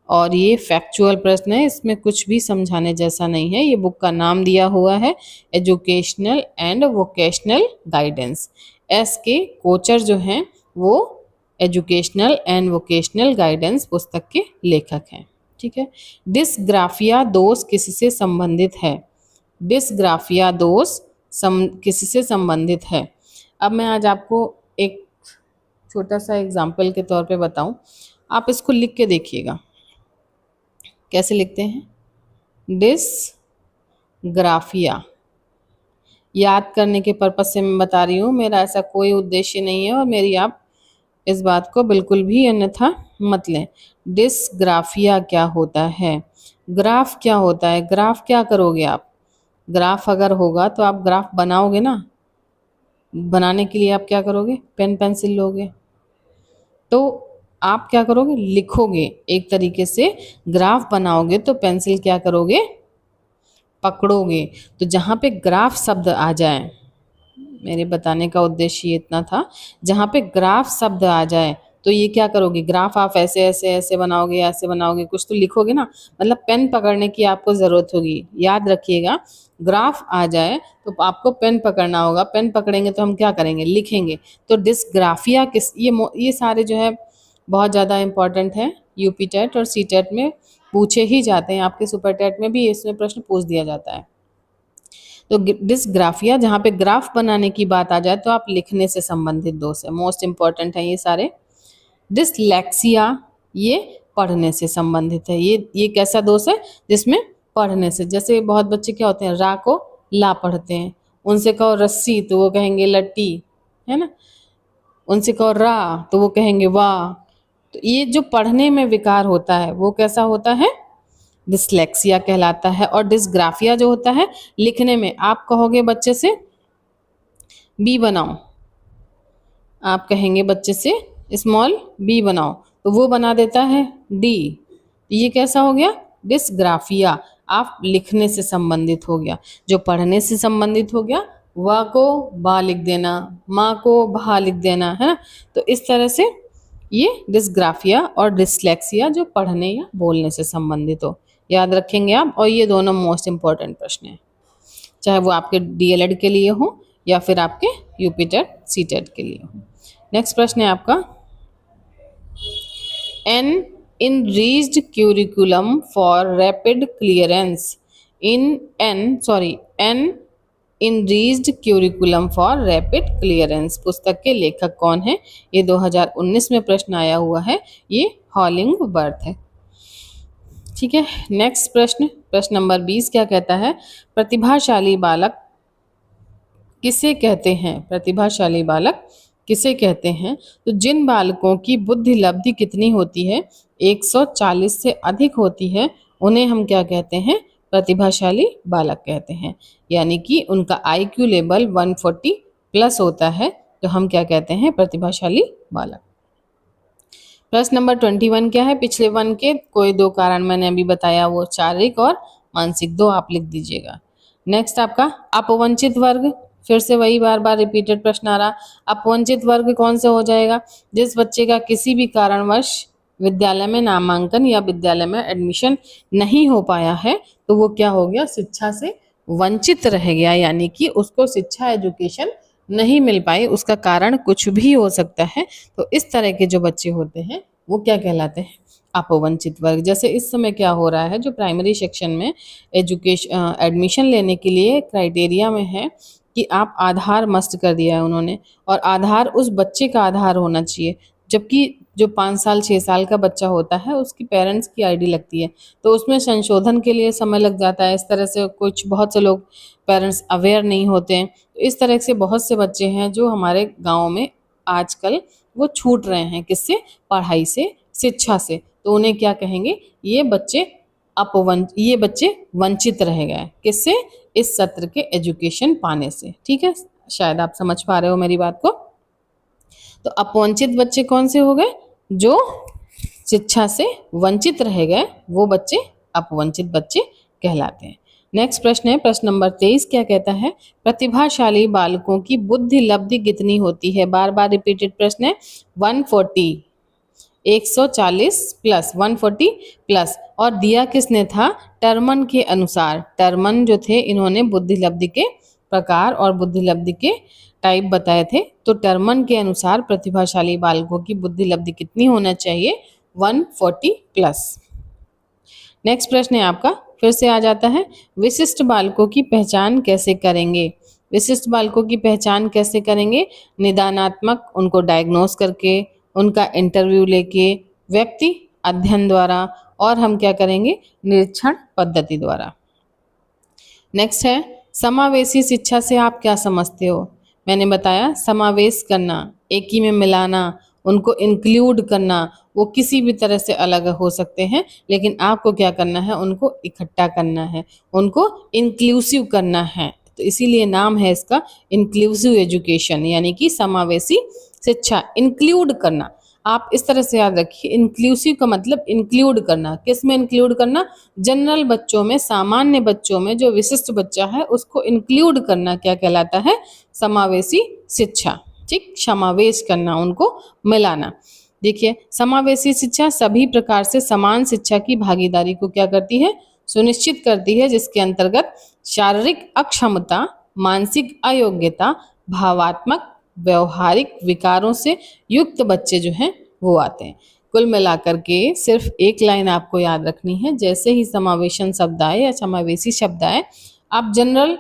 और ये फैक्चुअल प्रश्न है, इसमें कुछ भी समझाने जैसा नहीं है। ये बुक का नाम दिया हुआ है educational and vocational guidance. S के कोचर जो हैं वो एजुकेशनल एंड वोकेशनल गाइडेंस पुस्तक के लेखक हैं। ठीक है, डिस्ग्राफिया दोष किससे संबंधित है, डिस्ग्राफिया दोष किससे संबंधित है। अब मैं आज आपको एक छोटा सा एग्जाम्पल के तौर पे बताऊं, आप इसको लिख के देखिएगा कैसे लिखते हैं? डिसग्राफिया। याद करने के पर्पज से मैं बता रही हूँ, मेरा ऐसा कोई उद्देश्य नहीं है और मेरी आप इस बात को बिल्कुल भी अन्यथा मत लें। डिसग्राफिया क्या होता है? ग्राफ क्या होता है? ग्राफ क्या करोगे आप? ग्राफ अगर होगा तो आप ग्राफ बनाओगे ना। बनाने के लिए आप क्या करोगे? पेन पेंसिल लोगे, तो आप क्या करोगे? लिखोगे। एक तरीके से ग्राफ बनाओगे तो पेंसिल क्या करोगे? पकड़ोगे। तो जहाँ पे ग्राफ शब्द आ जाए, मेरे बताने का उद्देश्य ये इतना था, जहाँ पे ग्राफ शब्द आ जाए तो ये क्या करोगे? ग्राफ आप ऐसे ऐसे ऐसे बनाओगे, ऐसे बनाओगे, कुछ तो लिखोगे ना। मतलब पेन पकड़ने की आपको ज़रूरत होगी। याद रखिएगा, ग्राफ आ जाए तो आपको पेन पकड़ना होगा। पेन पकड़ेंगे तो हम क्या करेंगे? लिखेंगे। तो डिस्ग्राफिया ये सारे जो है बहुत ज़्यादा इम्पॉर्टेंट है। यूपी टेट और सी टेट में पूछे ही जाते हैं। आपके सुपर टेट में भी इसमें प्रश्न पूछ दिया जाता है। तो डिस्ग्राफिया, जहाँ पे ग्राफ बनाने की बात आ जाए तो आप लिखने से संबंधित दोष है। मोस्ट इम्पॉर्टेंट है ये सारे। डिसलेक्सिया, ये पढ़ने से संबंधित है। ये कैसा दोष है? जिसमें पढ़ने से, जैसे बहुत बच्चे क्या होते हैं, रा को ला पढ़ते हैं। उनसे कहो रस्सी तो वो कहेंगे लट्टी, है ना। उनसे कहो रा तो वो कहेंगे वाह। तो ये जो पढ़ने में विकार होता है वो कैसा होता है? डिसलेक्सिया कहलाता है। और डिसग्राफिया जो होता है लिखने में, आप कहोगे बच्चे से बी बनाओ, आप कहेंगे बच्चे से स्मॉल बी बनाओ, तो वो बना देता है डी। ये कैसा हो गया? डिसग्राफिया। आप लिखने से संबंधित हो गया। जो पढ़ने से संबंधित हो गया, वा को बा लिख देना, माँ को भा लिख देना, है ना। तो इस तरह से ये डिसग्राफिया और डिसलेक्सिया जो पढ़ने या बोलने से संबंधित हो, याद रखेंगे आप। और ये दोनों मोस्ट इम्पॉर्टेंट प्रश्न हैं, चाहे वो आपके डीएलएड के लिए हो या फिर आपके यूपी टेट सी टेट के लिए हो। नेक्स्ट प्रश्न है आपका, N enriched curriculum for rapid clearance an enriched curriculum for rapid clearance पुस्तक के लेखक कौन है? ये 2019 में प्रश्न आया हुआ है। ये हॉलिंगबर्थ है। ठीक है। नेक्स्ट प्रश्न, प्रश्न नंबर 20 क्या कहता है? प्रतिभाशाली बालक किसे कहते हैं? प्रतिभाशाली बालक किसे कहते हैं? तो जिन बालकों की बुद्धि लब्धि कितनी होती है? 140 से अधिक होती है, उन्हें हम क्या कहते हैं? प्रतिभाशाली बालक कहते हैं। यानी कि उनका आईक्यू लेवल 140 प्लस होता है, तो हम क्या कहते हैं? प्रतिभाशाली बालक। प्रश्न नंबर 21 क्या है? पिछले वन के कोई दो कारण मैंने अभी बताया, वो शारीरिक और मानसिक, दो आप लिख दीजिएगा। नेक्स्ट आपका अपवंचित वर्ग, फिर से वही बार बार रिपीटेड प्रश्न आ रहा। अपवंचित वर्ग कौन से हो जाएगा? जिस बच्चे का किसी भी कारणवश विद्यालय में नामांकन या विद्यालय में एडमिशन नहीं हो पाया है, तो वो क्या हो गया? शिक्षा से वंचित रह गया। यानी कि उसको शिक्षा एजुकेशन नहीं मिल पाई, उसका कारण कुछ भी हो सकता है। तो इस तरह के जो बच्चे होते हैं वो क्या कहलाते हैं? अपवंचित वर्ग। जैसे इस समय क्या हो रहा है, जो प्राइमरी सेक्शन में एजुकेशन एडमिशन लेने के लिए क्राइटेरिया में है कि आप आधार मस्ट कर दिया है उन्होंने, और आधार उस बच्चे का आधार होना चाहिए। जबकि जो 5 साल 6 साल का बच्चा होता है उसकी पेरेंट्स की आईडी लगती है, तो उसमें संशोधन के लिए समय लग जाता है। इस तरह से कुछ बहुत से लोग पेरेंट्स अवेयर नहीं होते हैं। तो इस तरह से बहुत से बच्चे हैं जो हमारे गाँव में आजकल वो छूट रहे हैं। किससे? पढ़ाई से, शिक्षा से। तो उन्हें क्या कहेंगे? ये बच्चे वंचित रह गए। किससे? इस सत्र के एजुकेशन पाने से। ठीक है, शायद आप समझ पा रहे हो मेरी बात को। तो अपवंचित बच्चे कौन से हो गए? जो शिक्षा से वंचित रह गए, वो बच्चे अपवंचित बच्चे कहलाते हैं। नेक्स्ट प्रश्न है, प्रश्न नंबर 23 क्या कहता है? प्रतिभाशाली बालकों की बुद्धि लब्धि कितनी होती है? बार बार रिपीटेड प्रश्न है। 140, 140 प्लस 140 प्लस, और दिया किसने था? टर्मन के अनुसार। टर्मन जो थे इन्होंने बुद्धि लब्धि के प्रकार और बुद्धि लब्धि के टाइप बताए थे। तो टर्मन के अनुसार प्रतिभाशाली बालकों की बुद्धि लब्धि कितनी होना चाहिए? 140 प्लस। नेक्स्ट प्रश्न है आपका, फिर से आ जाता है, विशिष्ट बालकों की पहचान कैसे करेंगे? विशिष्ट बालकों की पहचान कैसे करेंगे? निदानात्मक, उनको डायग्नोस करके, उनका इंटरव्यू लेके, व्यक्ति अध्ययन द्वारा और हम क्या करेंगे, निरीक्षण पद्धति द्वारा। नेक्स्ट है समावेशी शिक्षा से आप क्या समझते हो। मैंने बताया समावेश करना, एक ही में मिलाना, उनको इंक्लूड करना, वो किसी भी तरह से अलग हो सकते हैं, लेकिन आपको क्या करना है, उनको इकट्ठा करना है, उनको इंक्लूसिव करना है। तो इसीलिए नाम है इसका इंक्लूसिव एजुकेशन, यानी कि समावेशी शिक्षा, इंक्लूड करना। आप इस तरह से याद रखिए, इंक्लूसिव का मतलब इंक्लूड करना। किस में इंक्लूड करना, जनरल बच्चों में, सामान्य बच्चों में जो विशिष्ट बच्चा है उसको इंक्लूड करना क्या कहलाता है, समावेशी शिक्षा। ठीक, समावेश करना, उनको मिलाना। देखिए, समावेशी शिक्षा सभी प्रकार से समान शिक्षा की भागीदारी को क्या करती है, सुनिश्चित करती है, जिसके अंतर्गत शारीरिक अक्षमता, मानसिक अयोग्यता, भावात्मक व्यवहारिक विकारों से युक्त बच्चे जो हैं वो आते हैं। कुल मिलाकर के सिर्फ एक लाइन आपको याद रखनी है, जैसे ही समावेशन शब्द आए या समावेशी शब्द आए, आप जनरल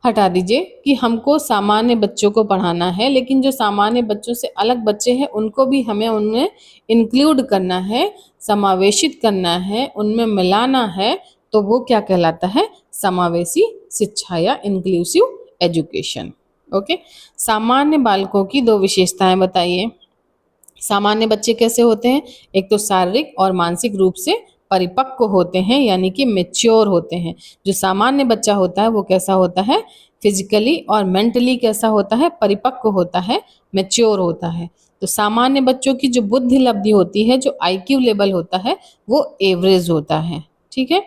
हटा दीजिए कि हमको सामान्य बच्चों को पढ़ाना है, लेकिन जो सामान्य बच्चों से अलग बच्चे हैं उनको भी हमें उनमें इंक्लूड करना है, समावेशित करना है, उनमें मिलाना है, तो वो क्या कहलाता है, समावेशी शिक्षा या इंक्लूसिव एजुकेशन। ओके, सामान्य बालकों की दो विशेषताएं बताइए। सामान्य बच्चे कैसे होते हैं, एक तो शारीरिक और मानसिक रूप से परिपक्व होते हैं, यानी कि मेच्योर होते हैं। जो सामान्य बच्चा होता है वो कैसा होता है, फिजिकली और मेंटली कैसा होता है, परिपक्व होता है, मेच्योर होता है। तो सामान्य बच्चों की जो बुद्धि लब्धि होती है, जो आईक्यू लेवल होता है, वो एवरेज होता है। ठीक है,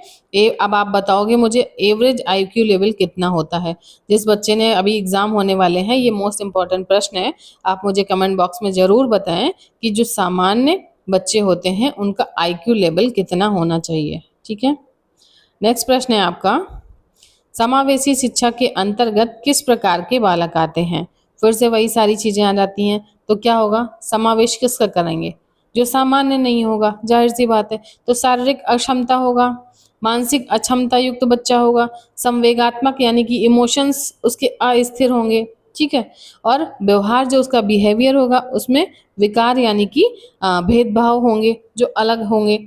अब आप बताओगे मुझे एवरेज आईक्यू लेवल कितना होता है। जिस बच्चे ने, अभी एग्जाम होने वाले हैं, ये मोस्ट इंपॉर्टेंट प्रश्न है, आप मुझे कमेंट बॉक्स में जरूर बताएं कि जो सामान्य बच्चे होते हैं उनका आईक्यू लेवल कितना होना चाहिए। ठीक है, नेक्स्ट प्रश्न है आपका, समावेशी शिक्षा के अंतर्गत किस प्रकार के बालक आते हैं। फिर से वही सारी चीजें आ जाती हैं, तो क्या होगा, समावेश किसका करेंगे, जो सामान्य नहीं होगा, जाहिर सी बात है। तो शारीरिक अक्षमता होगा, मानसिक अक्षमता युक्त बच्चा होगा, संवेगात्मक यानी कि इमोशंस उसके अस्थिर होंगे। ठीक है, और व्यवहार जो उसका बिहेवियर होगा उसमें विकार यानी कि भेदभाव होंगे, जो अलग होंगे।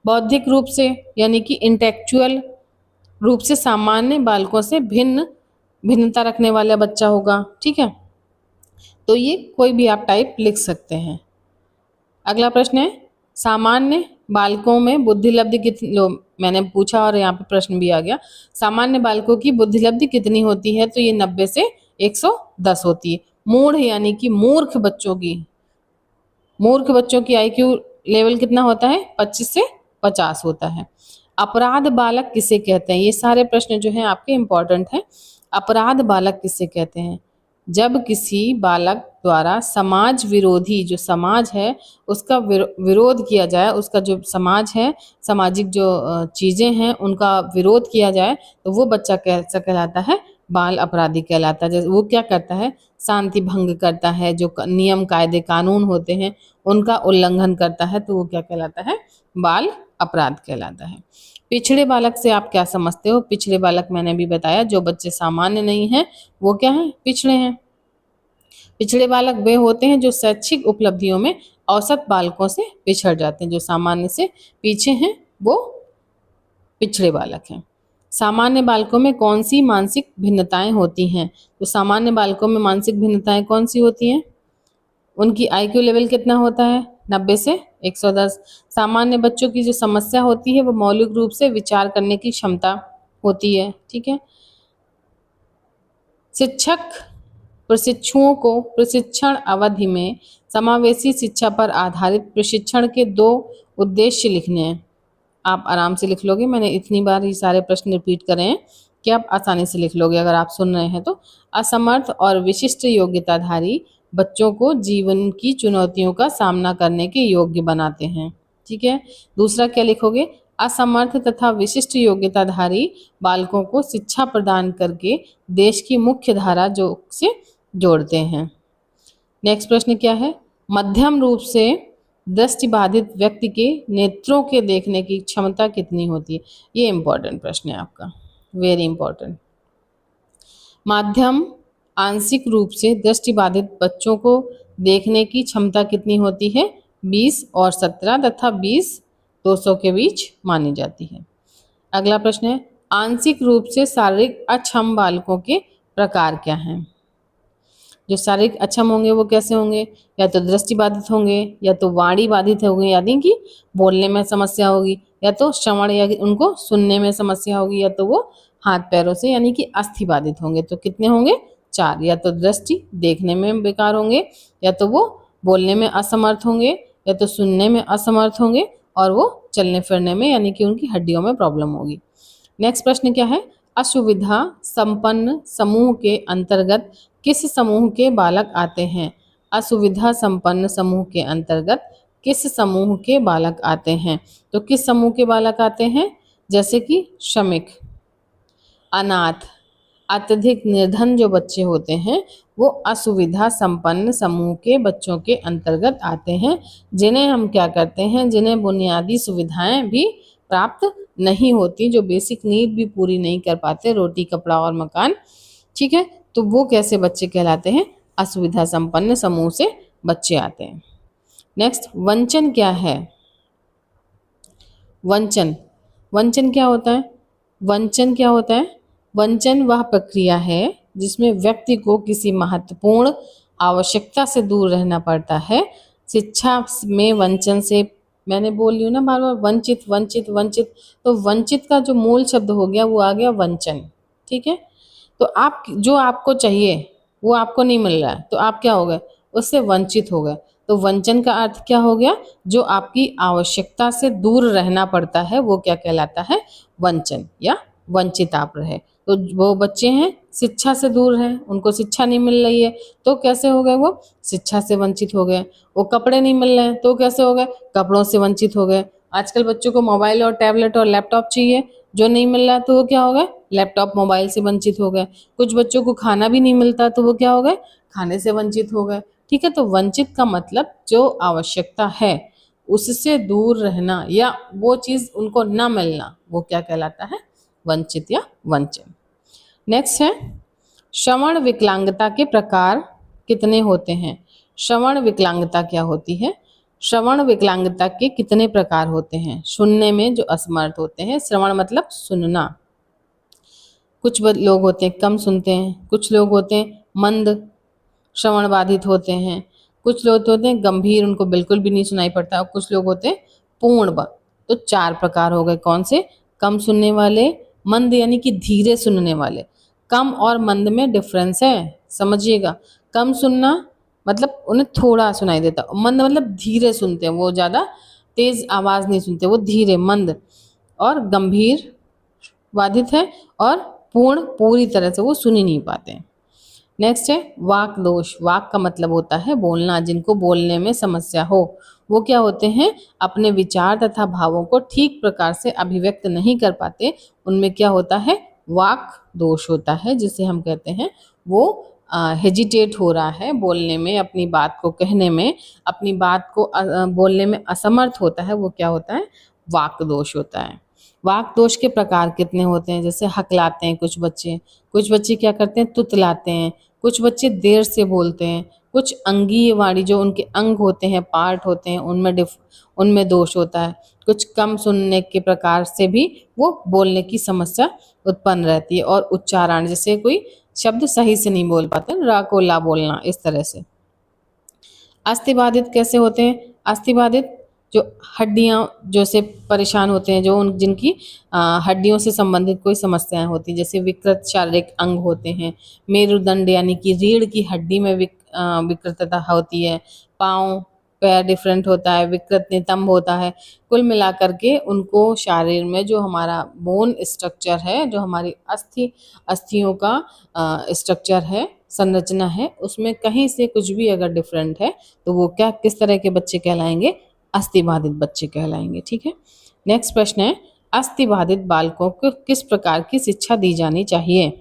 बौद्धिक रूप से यानी कि इंटेलेक्चुअल रूप से सामान्य बालकों से भिन्नता रखने वाला बच्चा होगा। ठीक है, तो ये कोई भी आप टाइप लिख सकते हैं। अगला प्रश्न है, सामान्य बालकों में बुद्धि लब्धि कितनी, लो मैंने पूछा और यहाँ पे प्रश्न भी आ गया, सामान्य बालकों की बुद्धि लब्धि कितनी होती है, तो ये 90 से 110 होती है। मूढ़ यानी कि मूर्ख बच्चों की आईक्यू लेवल कितना होता है, 25 से 50 होता है। अपराध बालक किसे कहते हैं, ये सारे प्रश्न जो हैं आपके इम्पोर्टेंट हैं। अपराध बालक किसे कहते हैं, जब किसी बालक द्वारा समाज विरोधी, जो समाज है उसका विरोध किया जाए, उसका जो समाज है, सामाजिक जो चीजें हैं उनका विरोध किया जाए, तो वो बच्चा कैसा कहलाता है, बाल अपराधी कहलाता है। जैसे वो क्या करता है, शांति भंग करता है, जो नियम कायदे कानून होते हैं उनका उल्लंघन करता है, तो वो क्या कहलाता है, बाल अपराध कहलाता है। पिछड़े बालक से आप क्या समझते हो। पिछड़े बालक मैंने भी बताया, जो बच्चे सामान्य नहीं हैं वो क्या हैं, पिछड़े हैं। पिछड़े बालक वे होते हैं जो शैक्षिक उपलब्धियों में औसत बालकों से पिछड़ जाते हैं। जो सामान्य से पीछे हैं वो पिछड़े बालक हैं। सामान्य बालकों में कौन सी मानसिक भिन्नताएं होती हैं, तो सामान्य बालकों में मानसिक भिन्नताएं कौन सी होती हैं, उनकी आईक्यू लेवल कितना होता है, 90 से 110। सामान्य बच्चों की जो समस्या होती है वो मौलिक रूप से विचार करने की क्षमता होती है। ठीक है, शिक्षक प्रशिक्षुओं को प्रशिक्षण अवधि में समावेशी शिक्षा पर आधारित प्रशिक्षण के 2 उद्देश्य लिखने हैं। आप आराम से लिख लोगे, मैंने इतनी बार ये सारे प्रश्न रिपीट करे हैं कि आप आसानी से लिख लोगे अगर आप सुन रहे हैं तो। असमर्थ और विशिष्ट योग्यताधारी बच्चों को जीवन की चुनौतियों का सामना करने के योग्य बनाते हैं। ठीक है, दूसरा क्या लिखोगे, असमर्थ तथा विशिष्ट योग्यताधारी बालकों को शिक्षा प्रदान करके देश की मुख्य धारा से जोड़ते हैं। नेक्स्ट प्रश्न क्या है, मध्यम रूप से दृष्टिबाधित व्यक्ति के नेत्रों के देखने की क्षमता कितनी होती है। ये इंपॉर्टेंट प्रश्न है आपका, वेरी इंपॉर्टेंट। माध्यम आंशिक रूप से दृष्टिबाधित बच्चों को देखने की क्षमता कितनी होती है, 20 और 17 तथा 20 200 के बीच मानी जाती है। अगला प्रश्न है, आंशिक रूप से शारीरिक अक्षम बालकों के प्रकार क्या हैं? जो शारीरिक अक्षम होंगे वो कैसे होंगे? या तो दृष्टि बाधित होंगे, या तो वाणी बाधित होंगे यानी कि बोलने में समस्या होगी, या तो श्रवण या उनको सुनने में समस्या होगी, या तो वो हाथ पैरों से यानी कि अस्थि बाधित होंगे। तो कितने होंगे? 4। या तो दृष्टि देखने में बेकार होंगे, या तो वो बोलने में असमर्थ होंगे, या तो सुनने में असमर्थ होंगे, और वो चलने फिरने में यानी कि उनकी हड्डियों में प्रॉब्लम होगी। नेक्स्ट प्रश्न क्या है? असुविधा संपन्न समूह के अंतर्गत किस समूह के बालक आते हैं? असुविधा संपन्न समूह के अंतर्गत किस समूह के बालक आते हैं? तो किस समूह के बालक आते हैं? जैसे कि श्रमिक, अनाथ, अत्यधिक निर्धन जो बच्चे होते हैं वो असुविधा संपन्न समूह के बच्चों के अंतर्गत आते हैं, जिन्हें हम क्या करते हैं, जिन्हें बुनियादी सुविधाएं भी प्राप्त नहीं होती, जो बेसिक नीड भी पूरी नहीं कर पाते, रोटी कपड़ा और मकान। ठीक है, तो वो कैसे बच्चे कहलाते हैं? असुविधा संपन्न समूह से बच्चे आते हैं। नेक्स्ट, वंचन क्या है? वंचन, वंचन क्या होता है? वंचन क्या होता है? वंचन वह प्रक्रिया है जिसमें व्यक्ति को किसी महत्वपूर्ण आवश्यकता से दूर रहना पड़ता है। शिक्षा में वंचन से, मैंने बोल रही हूँ ना बार बार, वंचित वंचित वंचित, तो वंचित का जो मूल शब्द हो गया वो आ गया वंचन। ठीक है, तो आप जो आपको चाहिए वो आपको नहीं मिल रहा है तो आप क्या हो गए? उससे वंचित हो गए। तो वंचन का अर्थ क्या हो गया? जो आपकी आवश्यकता से दूर रहना पड़ता है वो क्या कहलाता है? वंचन या वंचित आप रहे। तो वो बच्चे हैं शिक्षा से दूर हैं, उनको शिक्षा नहीं मिल रही है तो कैसे हो गए? वो शिक्षा से वंचित हो गए। वो कपड़े नहीं मिल रहे हैं तो कैसे हो गए? कपड़ों से वंचित हो गए। आजकल बच्चों को मोबाइल और टैबलेट और लैपटॉप चाहिए, जो नहीं मिल रहा तो वो क्या हो गए? लैपटॉप मोबाइल से वंचित हो गए। कुछ बच्चों को खाना भी नहीं मिलता तो वो क्या हो गए? खाने से वंचित हो गए। ठीक है, तो वंचित का मतलब जो आवश्यकता है उससे दूर रहना या वो चीज उनको ना मिलना, वो क्या कहलाता है? वंचित या वंचन। नेक्स्ट है, श्रवण विकलांगता के प्रकार कितने होते हैं? श्रवण विकलांगता क्या होती है? श्रवण विकलांगता के कितने प्रकार होते हैं? सुनने में जो असमर्थ होते हैं, श्रवण मतलब सुनना। कुछ लोग होते हैं कम सुनते हैं, कुछ लोग होते हैं मंद श्रवण बाधित होते हैं, कुछ लोग होते हैं गंभीर, उनको बिल्कुल भी नहीं सुनाई पड़ता, और कुछ लोग होते हैं पूर्ण। तो 4 प्रकार हो गए। कौन से? कम सुनने वाले, मंद यानी कि धीरे सुनने वाले। कम और मंद में डिफरेंस है, समझिएगा। कम सुनना मतलब उन्हें थोड़ा सुनाई देता, मंद मतलब धीरे सुनते हैं, वो ज़्यादा तेज आवाज़ नहीं सुनते, वो धीरे मंद। और गंभीर बाधित है, और पूर्ण पूरी तरह से वो सुन ही नहीं पाते हैं। नेक्स्ट है वाक दोष। वाक का मतलब होता है बोलना, जिनको बोलने में समस्या हो। वो क्या होते हैं? अपने विचार तथा भावों को ठीक प्रकार से अभिव्यक्त नहीं कर पाते, उनमें क्या होता है? वाक दोष होता है, जिसे हम कहते हैं वो हेजिटेट हो रहा है बोलने में, अपनी बात को कहने में, अपनी बात को बोलने में असमर्थ होता है, वो क्या होता है? वाक दोष होता है। वाक दोष के प्रकार कितने होते हैं? जैसे हकलाते हैं कुछ बच्चे क्या करते हैं? तुतलाते हैं, कुछ बच्चे देर से बोलते हैं, कुछ अंगीय वाणी जो उनके अंग होते हैं, पार्ट होते हैं, उनमें दोष होता है। कुछ कम सुनने के प्रकार से भी वो बोलने की समस्या उत्पन्न रहती है। और उच्चारण, जैसे कोई शब्द सही से नहीं बोल पाते, रा को ला बोलना, इस तरह से। अस्थिबाधित कैसे होते हैं? अस्थिबाधित जो हड्डियां जो से परेशान होते हैं, जो जिनकी हड्डियों से संबंधित कोई समस्याएं होती हैं, जैसे विकृत शारीरिक अंग होते हैं, मेरुदंड यानी कि रीढ़ की हड्डी में विकृतता होती है, पाँव पैर डिफरेंट होता है, विकृत नितंब होता है। कुल मिलाकर के उनको शरीर में जो हमारा बोन स्ट्रक्चर है, जो हमारी अस्थियों का स्ट्रक्चर है, संरचना है, उसमें कहीं से कुछ भी अगर डिफरेंट है तो वो क्या किस तरह के बच्चे कहलाएंगे? अस्थिबाधित बच्चे कहलाएंगे। ठीक है, नेक्स्ट प्रश्न है, अस्थिबाधित बालकों को किस प्रकार की शिक्षा दी जानी चाहिए?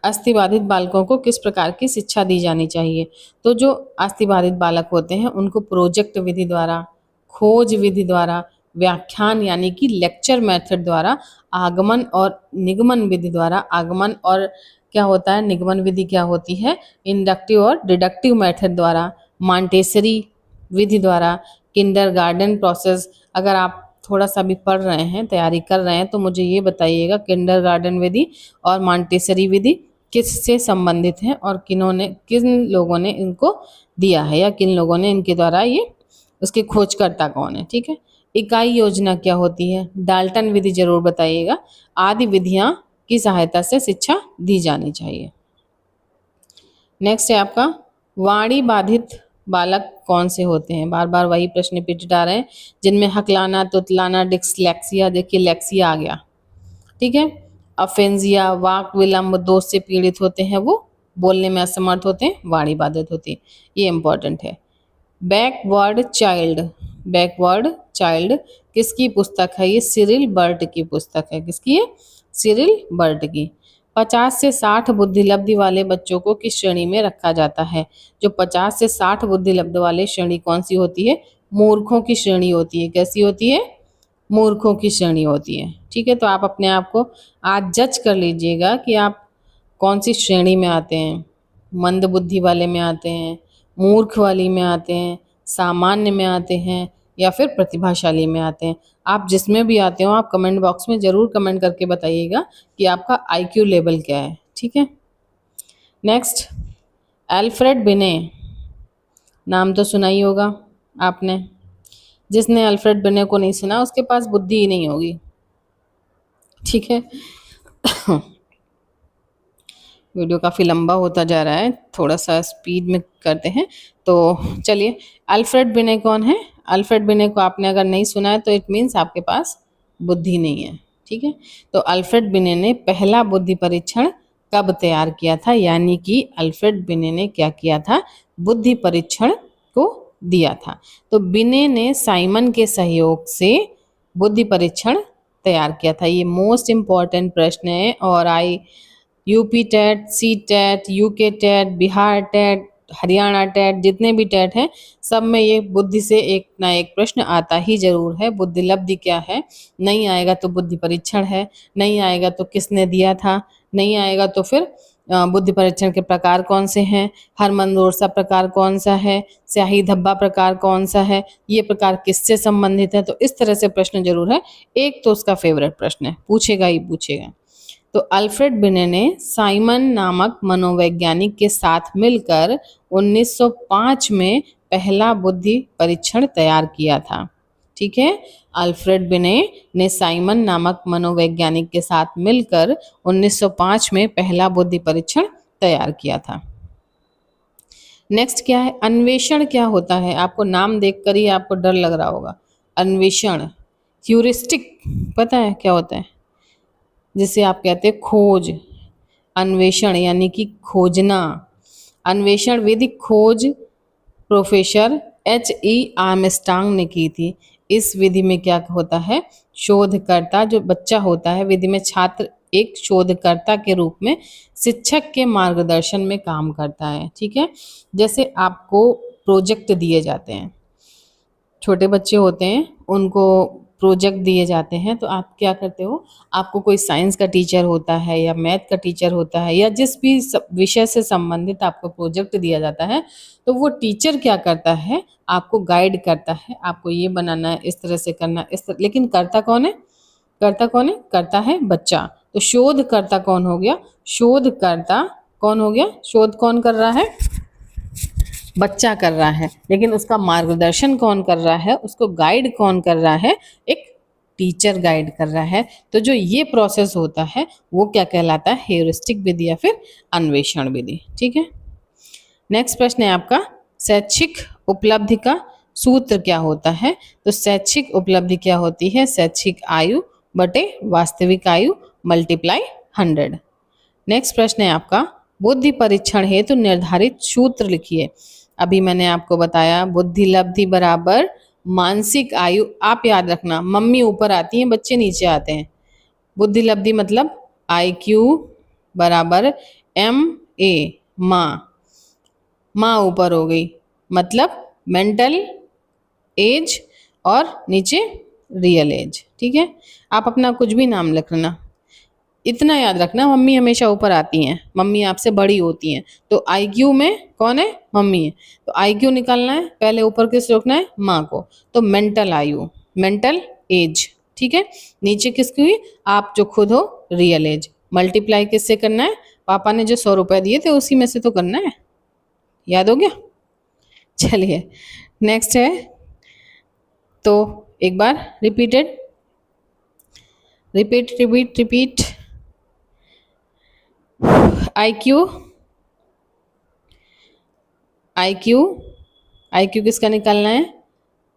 अस्थिबाधित बालकों को किस प्रकार की शिक्षा दी जानी चाहिए? तो जो अस्थिबाधित बालक होते हैं उनको प्रोजेक्ट विधि द्वारा, खोज विधि द्वारा, व्याख्यान यानी कि लेक्चर मेथड द्वारा, आगमन और निगमन विधि द्वारा, आगमन और क्या होता है, निगमन विधि क्या होती है, इंडक्टिव और डिडक्टिव मेथड द्वारा, मॉन्टेसरी विधि द्वारा, किंडरगार्टन प्रोसेस, अगर आप थोड़ा सा भी पढ़ रहे हैं, तैयारी कर रहे हैं, तो मुझे ये बताइएगा किंडरगार्टन विधि और मॉन्टेसरी विधि किससे संबंधित है और किन लोगों ने इनको दिया है या किन लोगों ने इनके द्वारा ये उसके खोजकर्ता कौन है। ठीक है, इकाई योजना क्या होती है, डाल्टन विधि जरूर बताइएगा। आदि विधियां की सहायता से शिक्षा दी जानी चाहिए। नेक्स्ट है आपका वाणी बाधित बालक कौन से होते हैं, बार बार वही प्रश्न रिपीटेड आ रहे हैं, जिनमें हकलाना, तुतलाना, डिस्लेक्सिया, देखिए लेक्सिया आ गया। ठीक है, अफेंजिया, वाक विलंब दोष से पीड़ित होते हैं, वो बोलने में असमर्थ होते हैं, वाणी बाधित होती है, ये इंपॉर्टेंट है। बैकवर्ड चाइल्ड, बैकवर्ड चाइल्ड किसकी पुस्तक है, ये सिरिल बर्ट की पुस्तक है। किसकी है, सिरिल बर्ट की। 50 से 60 बुद्धि लब्धि वाले बच्चों को किस श्रेणी में रखा जाता है, जो 50 से 60 बुद्धि लब्धि वाले श्रेणी कौन सी होती है, मूर्खों की श्रेणी होती है। कैसी होती है, मूर्खों की श्रेणी होती है। ठीक है, तो आप अपने आप को आज जज कर लीजिएगा कि आप कौन सी श्रेणी में आते हैं, मंद बुद्धि वाले में आते हैं, मूर्ख वाली में आते हैं, सामान्य में आते हैं या फिर प्रतिभाशाली में आते हैं। आप जिसमें भी आते हो आप कमेंट बॉक्स में ज़रूर कमेंट करके बताइएगा कि आपका आईक्यू लेवल क्या है। ठीक है, नेक्स्ट अल्फ्रेड बिने, नाम तो सुना ही होगा आपने। जिसने अल्फ्रेड बिने को नहीं सुना उसके पास बुद्धि ही नहीं होगी। ठीक है वीडियो काफ़ी लंबा होता जा रहा है, थोड़ा सा स्पीड में करते हैं। तो चलिए, अल्फ्रेड बिने कौन है, अल्फ्रेड बिने को आपने अगर नहीं सुना है तो इट मीन्स आपके पास बुद्धि नहीं है। ठीक है, तो अल्फ्रेड बिने ने पहला बुद्धि परीक्षण कब तैयार किया था, यानी कि अल्फ्रेड बिने ने क्या किया था, बुद्धि परीक्षण को दिया था। तो बिने ने साइमन के सहयोग से बुद्धि परीक्षण तैयार किया था। ये मोस्ट इम्पॉर्टेंट प्रश्न है और UP TET, C TET, UK TET, Bihar TET, Haryana TET, जितने भी टेट हैं सब में ये बुद्धि से एक ना एक प्रश्न आता ही जरूर है। बुद्धि लब्धि क्या है, नहीं आएगा तो बुद्धि परीक्षण है, नहीं आएगा तो किसने दिया था, नहीं आएगा तो फिर बुद्धि परीक्षण के प्रकार कौन से हैं, हरमनदोरसा प्रकार कौन सा है, स्याही धब्बा प्रकार कौन सा है, ये प्रकार किससे संबंधित है। तो इस तरह से प्रश्न जरूर है, एक तो उसका फेवरेट प्रश्न है, पूछेगा ही पूछेगा। तो अल्फ्रेड बिने ने साइमन नामक मनोवैज्ञानिक के साथ मिलकर 1905 में पहला बुद्धि परीक्षण तैयार किया था। ठीक है, अल्फ्रेड बिने ने साइमन नामक मनोवैज्ञानिक के साथ मिलकर 1905 में पहला बुद्धि परीक्षण तैयार किया था। नेक्स्ट क्या है, अन्वेषण क्या होता है, आपको नाम देखकर ही आपको डर लग रहा होगा। अन्वेषण, ह्यूरिस्टिक पता है क्या होता है, जिसे आप कहते हैं खोज। अन्वेषण यानी कि खोजना। अन्वेषण विधि खोज प्रोफेसर H.E. आर्मस्ट्रांग ने की थी। इस विधि में क्या होता है, शोधकर्ता जो बच्चा होता है, विधि में छात्र एक शोधकर्ता के रूप में शिक्षक के मार्गदर्शन में काम करता है। ठीक है, जैसे आपको प्रोजेक्ट दिए जाते हैं, छोटे बच्चे होते हैं उनको प्रोजेक्ट दिए जाते हैं, तो आप क्या करते हो, आपको कोई साइंस का टीचर होता है या मैथ का टीचर होता है या जिस भी विषय से संबंधित आपको प्रोजेक्ट दिया जाता है, तो वो टीचर क्या करता है, आपको गाइड करता है, आपको ये बनाना है, इस तरह से करना है, इस तरह। लेकिन करता कौन है, करता कौन है, करता है बच्चा। तो शोधकर्ता कौन हो गया, शोधकर्ता कौन हो गया, शोध कौन कर रहा है, बच्चा कर रहा है, लेकिन उसका मार्गदर्शन कौन कर रहा है, उसको गाइड कौन कर रहा है, एक टीचर गाइड कर रहा है। तो जो ये प्रोसेस होता है वो क्या कहलाता है, हेयुरिस्टिक विधि या फिर अन्वेषण विधि। ठीक है, नेक्स्ट प्रश्न है आपका, शैक्षिक उपलब्धि का सूत्र क्या होता है। तो शैक्षिक उपलब्धि क्या होती है, शैक्षिक आयु बटे वास्तविक आयु मल्टीप्लाई 100। नेक्स्ट प्रश्न है आपका, बुद्धि परीक्षण हेतु निर्धारित सूत्र लिखिए। अभी मैंने आपको बताया बुद्धि लब्धि बराबर मानसिक आयु, आप याद रखना, मम्मी ऊपर आती हैं बच्चे नीचे आते हैं। बुद्धि लब्धि मतलब IQ बराबर MA, माँ ऊपर हो गई, मतलब मेंटल एज और नीचे रियल एज। ठीक है, आप अपना कुछ भी नाम लिख लेना, इतना याद रखना, मम्मी हमेशा ऊपर आती हैं, मम्मी आपसे बड़ी होती हैं, तो आईक्यू में कौन है? मम्मी है। तो आईक्यू निकालना है, पहले ऊपर किस रोकना है? माँ को। तो मेंटल आयु, मेंटल एज, ठीक है। नीचे किसकी हुई? आप जो खुद हो, रियल एज। मल्टीप्लाई किससे करना है? पापा ने जो 100 रुपए दिए थे उसी में से तो करना है। याद हो गया? चलिए नेक्स्ट है, तो एक बार repeat repeat. IQ, IQ, IQ किसका निकालना है?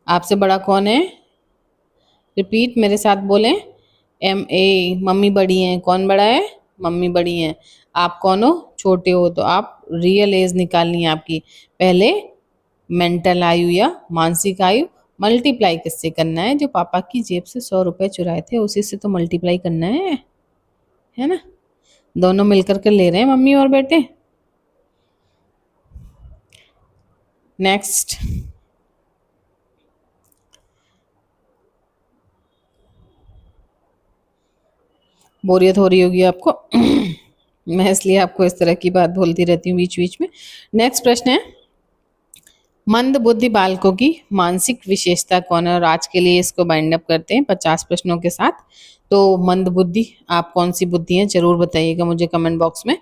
आपसे बड़ा कौन है? रिपीट मेरे साथ बोलें। MA, मम्मी बड़ी हैं। कौन बड़ा है? मम्मी बड़ी हैं। आप कौन हो? छोटे हो। तो आप रियल एज निकालनी है आपकी। पहले मेंटल आयु या मानसिक आयु, मल्टीप्लाई किससे करना है? जो पापा की जेब से 100 रुपए चुराए थे उसी से तो मल्टीप्लाई करना है ना। दोनों मिलकर के ले रहे हैं, मम्मी और बेटे। नेक्स्ट, बोरियत हो रही होगी आपको मैं इसलिए आपको इस तरह की बात बोलती रहती हूँ बीच बीच में। नेक्स्ट प्रश्न है, मंद बुद्धि बालकों की मानसिक विशेषता कौन है? और आज के लिए इसको बाइंड अप करते हैं 50 प्रश्नों के साथ। तो मंद बुद्धि, आप कौन सी बुद्धि है जरूर बताइएगा मुझे कमेंट बॉक्स में।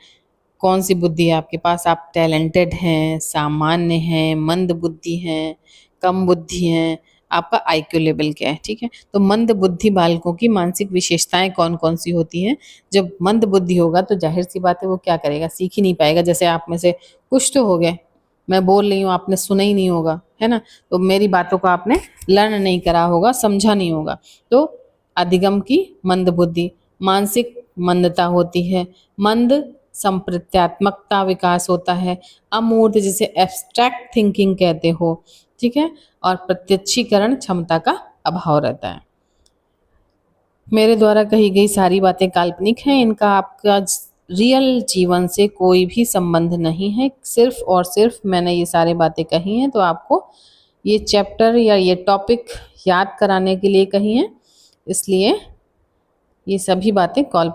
कौन सी बुद्धि है आपके पास? आप टैलेंटेड हैं, सामान्य हैं, मंद बुद्धि हैं, कम बुद्धि हैं, आपका आईक्यू लेवल क्या है? ठीक है, तो मंद बुद्धि बालकों की मानसिक विशेषताएं कौन कौन सी होती हैं? जब मंद बुद्धि होगा तो जाहिर सी बात है वो क्या करेगा? सीख ही नहीं पाएगा। जैसे आप में से कुछ तो हो गए, मैं बोल रही हूँ आपने सुना ही नहीं होगा, है ना। तो मेरी बातों को आपने लर्न नहीं करा होगा, समझा नहीं होगा। तो अधिगम की मंद बुद्धि, मानसिक मंदता होती है, मंद संप्रत्यात्मकता विकास होता है, अमूर्त जिसे एब्स्ट्रैक्ट थिंकिंग कहते हो, ठीक है, और प्रत्यक्षीकरण क्षमता का अभाव रहता है। मेरे द्वारा कही गई सारी बातें काल्पनिक हैं, इनका आपका रियल जीवन से कोई भी संबंध नहीं है। सिर्फ और सिर्फ मैंने ये सारी बातें कही हैं तो आपको ये चैप्टर या ये टॉपिक याद कराने के लिए कही हैं, इसलिए ये सभी बातें कॉल